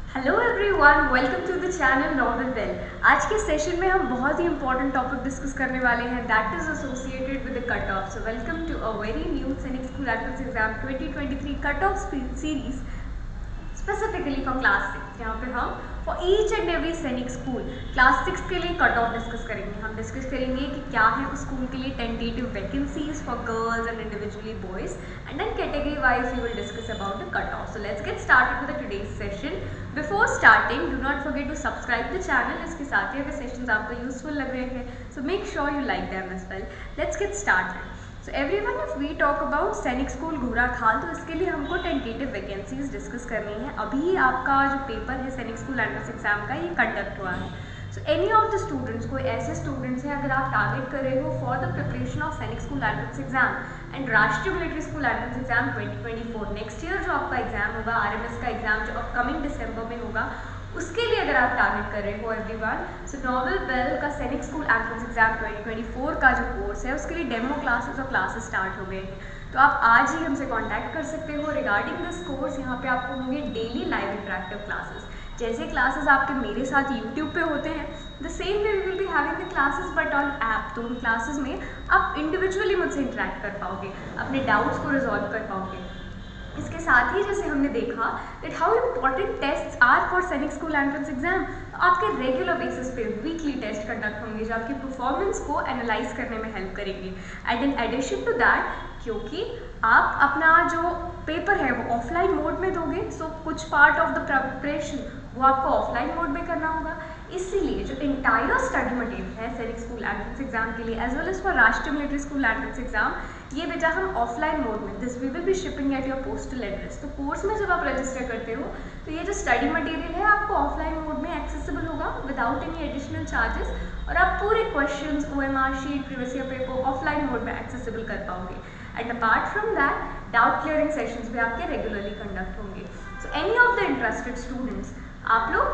Hello everyone, welcome to the channel Novel Bell. आज के session में हम बहुत ही इंपॉर्टेंट टॉपिक डिस्कस करने वाले हैं that is associated with the cut off. So welcome to a very new Sainik school entrance exam 2023 cut off series specifically for class 6। यहाँ पे हम for each and every Sainik school class 6 के लिए cut off discuss करेंगे। हम discuss करेंगे कि क्या है उस स्कूल के लिए tentative vacancies for girls and individually boys, and then category wise we will discuss about the cut off. So let's get started with today's session. Before starting do not forget to subscribe the channel. इसके साथ ही अगर sessions आपको useful लग रहे हैं so make sure you like them as well. Let's get started. So everyone, if we talk about Sainik school Ghorakhal, तो इसके लिए हमको टेंटेटिव वैकेंसीज डिस्कस करनी है। अभी आपका जो पेपर है सैनिक स्कूल एंट्रेंस एग्जाम का, ये कंडक्ट हुआ है। So any of the students, कोई ऐसे स्टूडेंट्स हैं अगर आप टारगेट कर रहे हो फॉर द प्रिपरेशन ऑफ सैनिक स्कूल एंट्रेंस एग्जाम एंड राष्ट्रीय Military School entrance exam 2024, next year जो आपका एग्जाम होगा, आरएमएस का एग्जाम जो अपकमिंग दिसंबर में होगा, उसके लिए अगर आप टारगेट कर रहे हो एवरीवन, सो नॉवेल बेल का सैनिक स्कूल एंट्रेंस एग्जाम 2024 का जो कोर्स है उसके लिए डेमो क्लासेस और क्लासेस स्टार्ट हो गए हैं। तो आप आज ही हमसे कांटेक्ट कर सकते हो रिगार्डिंग दिस कोर्स। यहाँ पे आपको होंगे डेली लाइव इंटरेक्टिव क्लासेस। जैसे क्लासेस आपके मेरे साथ यूट्यूब पे होते हैं, the same way we will be having the classes but on app. तो उन क्लासेस में आप इंडिविजुअली मुझसे इंटरेक्ट कर पाओगे, अपने डाउट्स को रिजॉल्व कर पाओगे। इसके साथ ही जैसे हमने देखा that how important tests are for Sainik school entrance exam, तो आपके रेगुलर बेसिस पे वीकली टेस्ट कंडक्ट होंगे जो आपकी परफॉर्मेंस को एनालाइज करने में हेल्प करेंगे। And in addition to that, क्योंकि आप अपना जो पेपर है वो ऑफलाइन मोड में दोगे, सो कुछ पार्ट ऑफ द प्रिपरेशन वो आपको ऑफलाइन मोड में करना होगा। इसीलिए जो इंटायर स्टडी मटेरियल है सैनिक स्कूल एंट्रेंस एग्जाम के लिए as well as for Rashtriya Military School entrance exam, ये बेटा हम ऑफलाइन मोड में, this we will be shipping at your postal address. तो कोर्स में जब आप रजिस्टर करते हो तो ये जो स्टडी मटेरियल है आपको ऑफलाइन मोड में एक्सेसिबल होगा विदाउट एनी एडिशनल चार्जेस, और आप पूरे questions, OMR sheet, previous year paper offline mode में एक्सेसिबल कर पाओगे। And apart from that, doubt clearing sessions भी आपके रेगुलरली कंडक्ट होंगे। So any of the interested students, आप लोग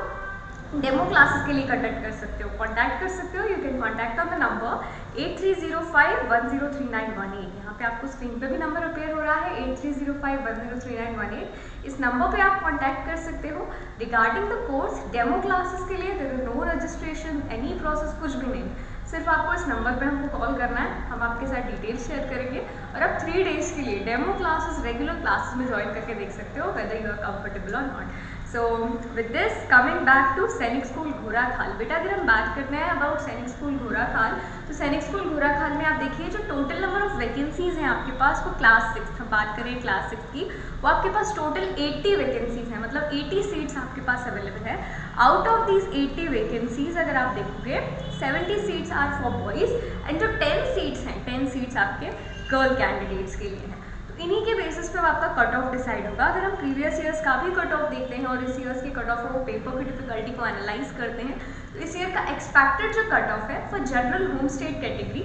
डेमो क्लासेस के लिए कंडक्ट कर सकते हो, कॉन्टैक्ट कर सकते हो। You can contact on the number 8305103918। यहाँ पे आपको स्क्रीन पे भी नंबर अपेयर हो रहा है 8305103918। इस नंबर पे आप कॉन्टैक्ट कर सकते हो regarding the course. Demo classes के लिए there is no registration, any process, कुछ भी नहीं। सिर्फ आपको इस नंबर पे हमको कॉल करना है, हम आपके साथ डिटेल्स शेयर करेंगे और आप 3 डेज के लिए डेमो क्लासेस रेगुलर क्लासेस में ज्वाइन करके देख सकते हो वेदर यू आर कंफर्टेबल और not. So with this, coming back to Sainik school Ghorakhal. बेटा अगर हम बात करते हैं अबाउट सैनिक स्कूल घोड़ाखाल, तो सैनिक स्कूल घोड़ाखाल में आप देखिए जो टोटल नंबर ऑफ वैकेंसीज हैं आपके पास वो क्लास 6, हम बात करें क्लास 6 की, वो आपके पास टोटल 80 वैकेंसीज हैं, मतलब 80 सीट्स आपके पास अवेलेबल है। आउट ऑफ दीज 80 वैकेंसीज अगर आप देखोगे 70 seats are for boys and जो 10 सीट्स हैं, 10 सीट्स आपके गर्ल कैंडिडेट्स के लिए हैं। तो इन्हीं के बेसिस पे आपका कट ऑफ डिसाइड होगा। अगर हम प्रीवियस ईयर्स का भी कट ऑफ देखते हैं और इस ईयर्स के कट ऑफ और पेपर की डिफिकल्टी को एनालाइज करते हैं, तो इस ईयर का एक्सपेक्टेड जो कट ऑफ है for general home state category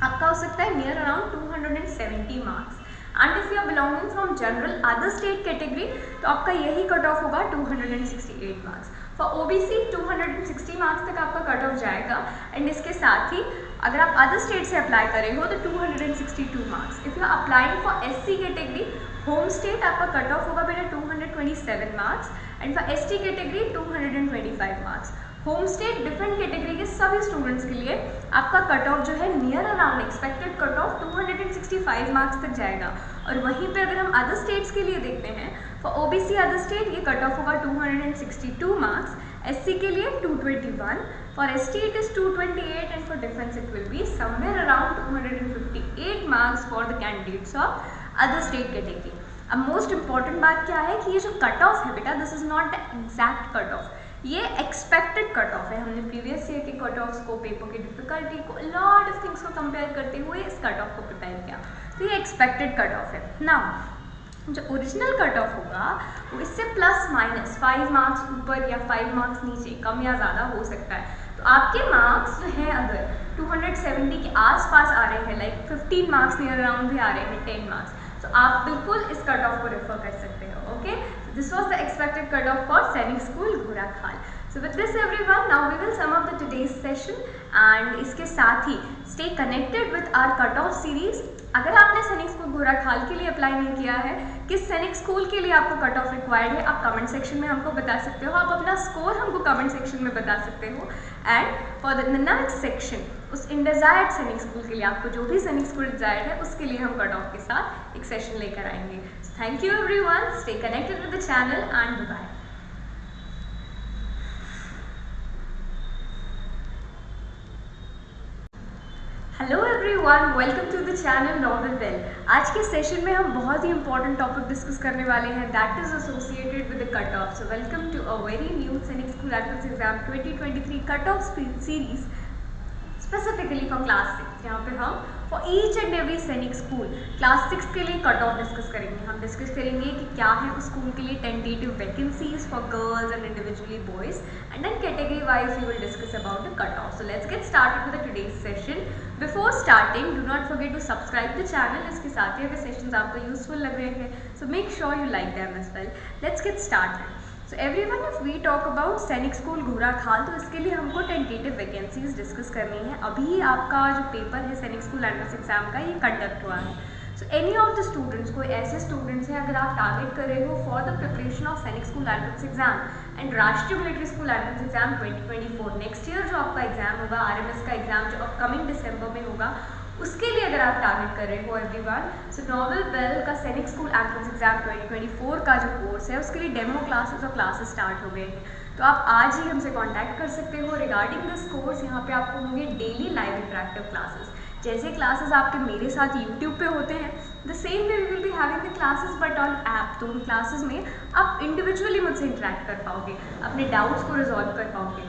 आपका हो सकता है near around 270 marks. And if you are belonging from general other state category तो आपका यही कट ऑफ होगा 268 मार्क्स। फॉर ओबीसी 260 मार्क्स तक आपका कट ऑफ जाएगा। एंड इसके साथ ही अगर आप अदर स्टेट से अप्लाई कर रहे हो तो 262 marks. If you are applying for SC category home state आपका कट ऑफ होगा बेटा 227 marks, and for ST category 225 marks. Home state different category के सभी स्टूडेंट्स के लिए आपका कट ऑफ जो है near around expected cut of 265 marks तक जाएगा। और वहीं पे अगर हम अदर स्टेट्स के लिए देखते हैं, फॉर ओबीसी अदर स्टेट ये कट ऑफ होगा 262 मार्क्स, एससी के लिए 221, for ST it is 228, and for defence it will be somewhere around 258 marks for the candidates of other state category. अब मोस्ट इंपॉर्टेंट बात क्या है कि ये जो कट ऑफ है बेटा, this is not the exact cut off, ये एक्सपेक्टेड कट ऑफ है। हमने प्रीवियस ईयर के कट ऑफ्स को, पेपर की डिफिकल्टी को, लॉट ऑफ थिंग्स को कंपेयर करते हुए इस कट ऑफ को प्रिपेयर किया, तो ये एक्सपेक्टेड कट ऑफ है ना। जो ओरिजिनल कट ऑफ होगा वो इससे प्लस माइनस 5 मार्क्स ऊपर या 5 मार्क्स नीचे, कम या ज़्यादा हो सकता है। तो आपके मार्क्स जो हैं अगर 270 के आसपास आ रहे हैं, लाइक 15 मार्क्स नियर अराउंड भी आ रहे हैं, 10 मार्क्स, तो आप बिल्कुल इस कट ऑफ को रेफर कर सकते हो। Okay, this was the expected cut off for Sainik school Ghorakhal. So with this everyone, now we will sum up the today's session, and इसके साथ ही stay connected with our cut off series अगर आपने सैनिक स्कूल घोड़ाखाल के लिए अप्लाई नहीं किया है, किस सैनिक स्कूल के लिए आपको कट ऑफ रिक्वायर्ड है, आप कमेंट सेक्शन में हमको बता सकते हो। आप अपना स्कोर हमको कमेंट सेक्शन में बता सकते हो। And for the next section, उस इनडिजायर्ड सैनिक स्कूल के लिए, आपको जो भी सैनिक स्कूल डिजायर्ड है उसके लिए हम कट ऑफ के साथ एक सेशन लेकर आएंगे। Thank you everyone, stay connected with the channel and bye. Hello everyone, welcome to the channel Novel Bell. आज के सेशन में हम बहुत ही इंपॉर्टेंट टॉपिक डिस्कस करने वाले हैं, that is associated with the cut off. So welcome to a very new Sainik school entrance exam 2023 cut off series specifically for class 6, जहाँ पे हम for each and every Sainik school class 6 के लिए cut off discuss करेंगे। हम discuss करेंगे कि क्या है उस स्कूल के लिए tentative vacancies for girls and individually boys, and then category wise we will discuss about the cut off. So let's get started with today's session. Before starting, do not forget to subscribe the channel. इसके साथ ही अगर sessions आपको useful लग रहे हैं, so make sure you like them as well. Let's get started. So everyone, if we talk about Sainik school Ghorakhal, तो इसके लिए हमको टेंटेटिव वैकेंसीज डिस्कस करनी है। अभी आपका जो पेपर है सैनिक स्कूल एंट्रेंस एग्जाम का, ये कंडक्ट हुआ है। So any of the students, कोई ऐसे स्टूडेंट्स हैं अगर आप टारगेट कर रहे हो फॉर द प्रिपरेशन ऑफ सैनिक स्कूल एंट्रेंस एग्जाम एंड राष्ट्रीय Military School entrance exam 2024, next year जो आपका एग्जाम होगा, RMS का एग्जाम जो अपकमिंग दिसंबर में होगा, उसके लिए अगर आप टारगेट कर रहे हो एवरीवन, सो नॉवेल बेल का सैनिक स्कूल एंट्रेंस एग्जाम 2024 का जो कोर्स है, उसके लिए डेमो क्लासेस और क्लासेस स्टार्ट हो गए हैं। तो आप आज ही हमसे कांटेक्ट कर सकते हो रिगार्डिंग दिस कोर्स। यहाँ पे आपको होंगे डेली लाइव इंटरेक्टिव क्लासेस। जैसे क्लासेस आपके मेरे साथ यूट्यूब पे होते हैं, the same way we will be having the classes but on app. तो उन क्लासेस में आप इंडिविजुअली मुझसे इंटरेक्ट कर पाओगे, अपने डाउट्स को रिजॉल्व कर पाओगे।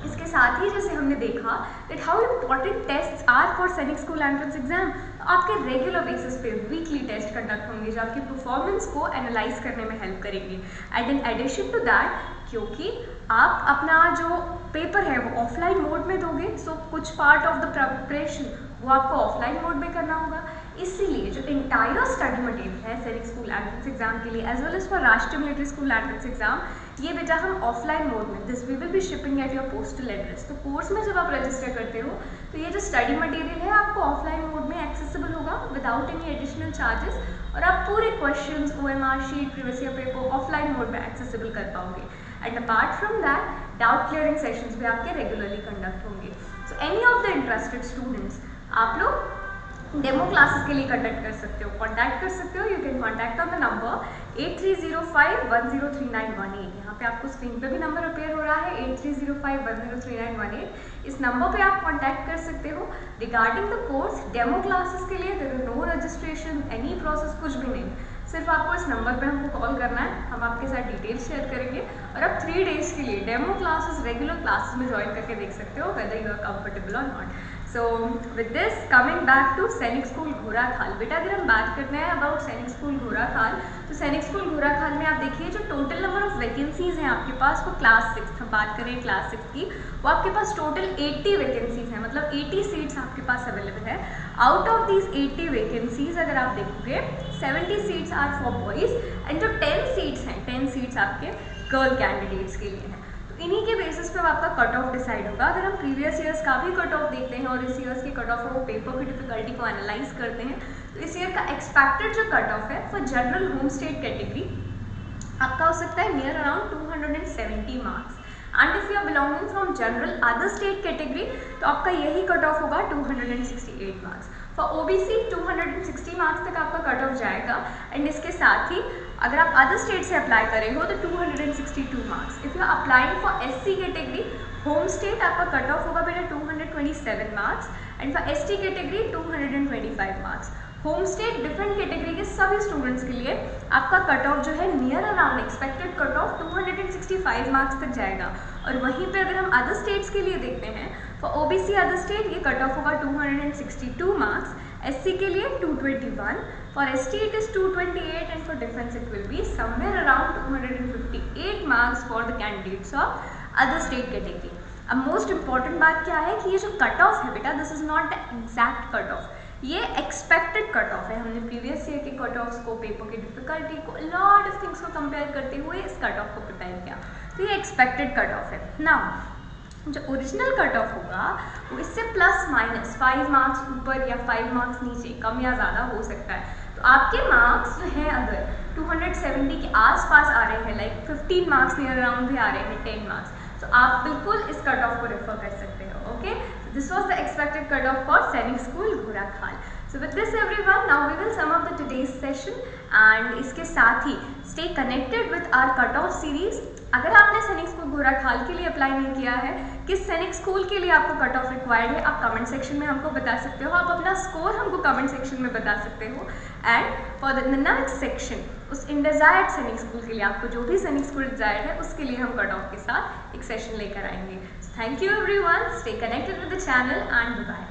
इसके साथ ही जैसे हमने देखा that how important tests are for Sainik school entrance exam, तो आपके रेगुलर बेसिस पे वीकली टेस्ट कंडक्ट होंगे जो आपकी परफॉर्मेंस को एनालाइज करने में हेल्प करेंगे। And in addition to that, क्योंकि आप अपना जो पेपर है वो ऑफलाइन मोड में दोगे, सो कुछ पार्ट ऑफ द प्रिपरेशन वो आपको ऑफलाइन मोड में करना होगा। इसीलिए जो इंटायर स्टडी मटेरियल है सैनिक स्कूल एंट्रेंस एग्जाम के लिए as well as for Rashtriya Military School entrance exam, ये बेटा हम ऑफलाइन मोड में, this we will be shipping at your postal address. तो कोर्स में जब आप रजिस्टर करते हो तो ये जो स्टडी मटेरियल है आपको ऑफलाइन मोड में एक्सेसिबल होगा विदाउट एनी एडिशनल चार्जेस, और आप पूरे questions, OMR sheet, previous year paper offline mode में एक्सेसिबल कर पाओगे। And apart from that, doubt clearing sessions भी आपके रेगुलरली कंडक्ट होंगे। So any of the interested students, आप लोग डेमो क्लासेस के लिए कंडक्ट कर सकते हो, कॉन्टैक्ट कर सकते हो। You can contact on the number 8305103918। यहाँ पे आपको स्क्रीन पे भी नंबर अपेयर हो रहा है 8305103918। इस नंबर पे आप कॉन्टैक्ट कर सकते हो regarding the course. Demo classes के लिए there is no registration, any process, कुछ भी नहीं। सिर्फ आपको इस नंबर पे हमको कॉल करना है, हम आपके साथ डिटेल्स शेयर करेंगे और आप 3 डेज के लिए डेमो क्लासेस रेगुलर क्लासेस में ज्वाइन करके देख सकते हो वेदर यू आर कंफर्टेबल और not. So with this, coming back to Sainik school Ghorakhal. बेटा अगर हम बात करते हैं अबाउट सैनिक स्कूल घोड़ाखाल, तो सैनिक स्कूल घोड़ाखाल में आप देखिए जो टोटल नंबर ऑफ वैकेंसीज हैं आपके पास, वो क्लास 6, हम बात करें क्लास 6 की, वो आपके पास टोटल 80 वैकेंसीज हैं, मतलब 80 सीट्स आपके पास अवेलेबल है। आउट ऑफ दीज 80 वैकेंसीज अगर आप देखोगे 70 seats are for boys and जो 10 सीट्स हैं, 10 सीट्स आपके गर्ल कैंडिडेट्स के लिए हैं। इन्हीं के बेसिस पे आपका कट ऑफ डिसाइड होगा। अगर हम प्रीवियस ईयर्स का भी कट ऑफ देखते हैं और इस ईयर्स के कट ऑफ को पेपर की डिफिकल्टी को एनालाइज करते हैं, तो इस ईयर का एक्सपेक्टेड जो कट ऑफ है for general home state category आपका हो सकता है near around 270 marks. And if you are belonging from general other state category, तो आपका यही कट ऑफ होगा 268 मार्क्स। फॉर OBC 260 मार्क्स तक आपका कट ऑफ जाएगा। एंड इसके साथ ही अगर आप अदर स्टेट से अप्लाई करे हो तो 262 marks. If you are applying for SC category home state, आपका कट ऑफ होगा बेटा 227 marks. And for ST category 225 marks. Home state different category के सभी स्टूडेंट्स के लिए आपका कट ऑफ जो है near around expected cut of 265 marks तक जाएगा। और वहीं पे अगर हम अदर स्टेट्स के लिए देखते हैं, फॉर OBC अदर स्टेट ये कट ऑफ होगा 262 मार्क्स, SC के लिए 221, for ST it is 228 and for defense it will be somewhere around 258 marks for the candidates of other state category। अब मोस्ट इम्पॉर्टेंट बात क्या है कि ये जो कट ऑफ है बेटा, this is not the exact cut off, ये एक्सपेक्टेड कट ऑफ है। हमने प्रीवियस ईयर के कट ऑफ्स को, पेपर की डिफिकल्टी को, लॉट ऑफ थिंग्स को कंपेयर करते हुए इस कट ऑफ को प्रिपेयर किया, तो ये एक्सपेक्टेड कट ऑफ है। नाउ जो ओरिजिनल कट ऑफ होगा वो इससे प्लस माइनस 5 मार्क्स ऊपर या 5 मार्क्स नीचे, कम या ज़्यादा हो सकता है। तो आपके मार्क्स जो हैं अगर 270 के आसपास आ रहे हैं, लाइक 15 मार्क्स नियर अराउंड भी आ रहे हैं, 10 मार्क्स, तो आप बिल्कुल इस कट ऑफ को रेफर कर सकते हो। Okay, this was the expected cut off for Sainik school Ghorakhal. So with this everyone, now we will sum up the today's session and इसके साथ ही stay connected with our cut off series। अगर आपने सैनिक school Ghorakhal के लिए अप्लाई नहीं किया है, किस सैनिक स्कूल के लिए आपको कट ऑफ रिक्वायर्ड है, आप कमेंट सेक्शन में हमको बता सकते हो, आप अपना स्कोर हमको कमेंट सेक्शन में बता सकते हो। And for the next section, उस इनडिजायर्ड सैनिक स्कूल के लिए, आपको जो भी सैनिक स्कूल डिजायर्ड है उसके लिए हम कट ऑफ के साथ एक सेशन लेकर आएंगे। Thank you everyone, stay connected with the channel and bye.